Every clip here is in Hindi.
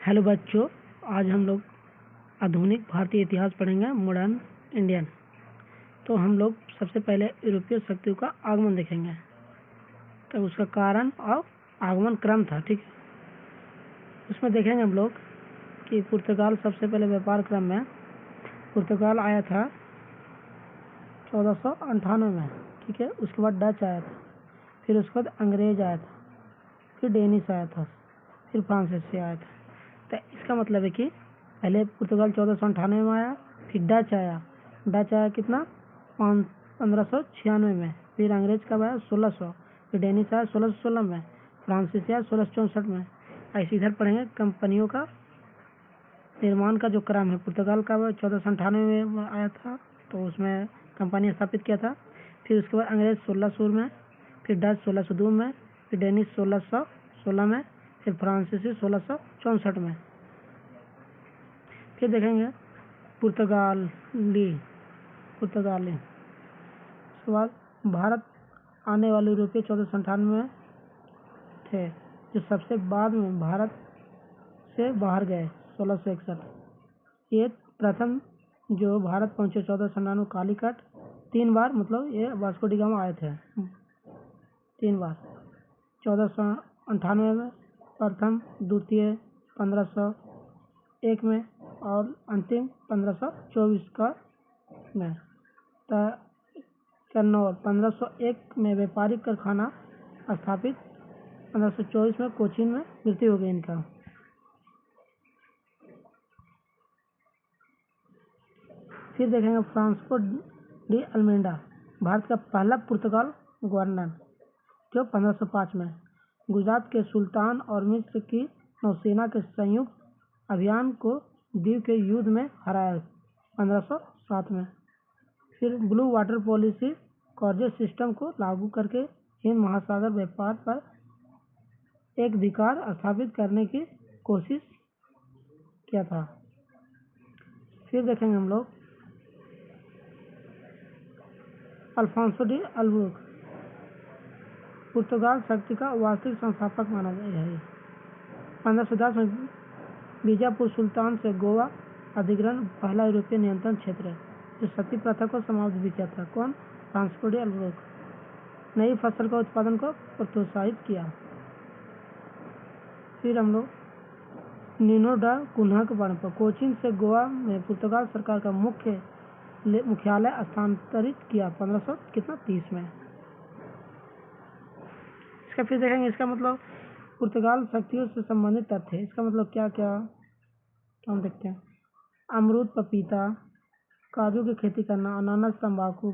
हेलो बच्चों, आज हम लोग आधुनिक भारतीय इतिहास पढ़ेंगे, मॉडर्न इंडियन। तो हम लोग सबसे पहले यूरोपीय शक्तियों का आगमन देखेंगे, तो उसका कारण और आगमन क्रम था। ठीक है, उसमें देखेंगे हम लोग कि पुर्तगाल सबसे पहले व्यापार क्रम में पुर्तगाल आया था 1498 में। ठीक है, उसके बाद डच आया था, फिर उसके बाद अंग्रेज आया था, फिर डेनिश आया था, फिर फ्रांसीसी आया था। तो इसका मतलब है कि पहले पुर्तगाल 1498 में आया, फिर डच आया कितना 1596 में, फिर अंग्रेज कब आया 1600, फिर डेनिश आया 1616 में, फ्रांसीसी आया 1664 में। ऐसे इधर पढ़ेंगे कंपनियों का निर्माण का जो क्रम है। पुर्तगाल का 1498 में आया था, तो उसमें कंपनी स्थापित किया था। फिर उसके बाद अंग्रेज 1600 में, फिर डच 1602 में, फिर डेनिश 1616 में, फिर फ्रांसीसी 1664 में। फिर देखेंगे पुर्तगाली। उसके बाद भारत आने वाले यूरोपीय 1498 में थे, जो सबसे बाद में भारत से बाहर गए 1661। ये प्रथम जो भारत पहुंचे 1498 कालीकट 3 बार, मतलब ये वास्को डी गामा आए थे 3 बार। 1498 में प्रथम, द्वितीय 1501 में और अंतिम 1524 का में। कन्नौज 1501 में व्यापारिक कारखाना स्थापित, 1524 में कोचीन में मृत्यु हो गई इनका। फिर देखेंगे फ्रांसिस्को डी अल्मेडा, भारत का पहला पुर्तगाल गवर्नर, जो 1505 में गुजरात के सुल्तान और मिस्र की नौसेना के संयुक्त अभियान को द्वीप के युद्ध में हराया 1507 में। फिर ब्लू वाटर पॉलिसी कॉर्जेस सिस्टम को लागू करके हिंद महासागर व्यापार पर एक अधिकार स्थापित करने की कोशिश किया था। फिर देखेंगे हम लोग अल्फांसो डी अल्बुकर्क, पुर्तगाल शक्ति का वास्तविक संस्थापक माना गया है। 1510 में बीजापुर सुल्तान से गोवा अधिग्रहण पहला यूरोपीय नियंत्रण क्षेत्र है, जो सती प्रथा को समाप्त भी किया था। कौन? Francisco de Albuquerque. नई फसल का उत्पादन को प्रोत्साहित किया। फिर हम लोग नीनो डा कुन्हा के बारे में, कोचीन से गोवा में पुर्तगाल सरकार का मुख्यालय स्थानांतरित किया 1530 में। इसका फिर देखेंगे, इसका मतलब पुर्तगाल शक्तियों से संबंधित तथ्य है। इसका मतलब क्या क्या हम देखते हैं। अमरूद, पपीता, काजू की खेती करना, अनानास, तंबाकू,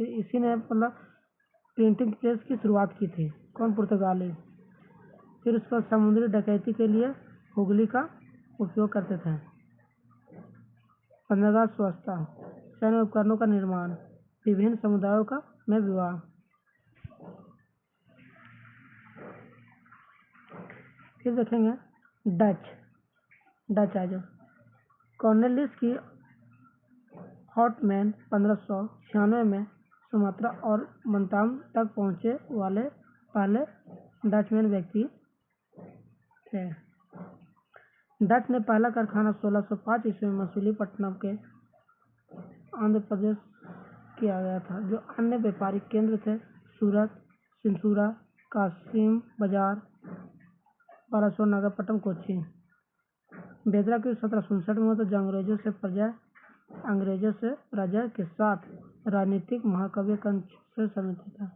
इसी ने मतलब प्रिंटिंग प्रेस की शुरुआत की थी। कौन? पुर्तगाली। फिर उसका समुद्री डकैती के लिए हुगली का उपयोग करते थे। 15 स्वच्छता, सैन्य उपकरणों का निर्माण, विभिन्न समुदायों का में विवाह। फिर देखेंगे डच आज कॉर्नेलिस की हॉटमैन 1596 में सुमात्रा और मंताम तक पहुंचे वाले पहले डचमैन व्यक्ति थे। डच ने पहला कारखाना 1605 ईस्वी में मछलीपट्टनम के आंध्र प्रदेश किया गया था, जो अन्य व्यापारिक केंद्र थे सूरत, सिंसूरा, कासिम बाजार, बालासोर, नागपट्टनम, कोच्चि। बेदरा की 1767 में, तो जो अंग्रेजों से प्रजा के साथ राजनीतिक महाकाव्य कंस से संबंधित था।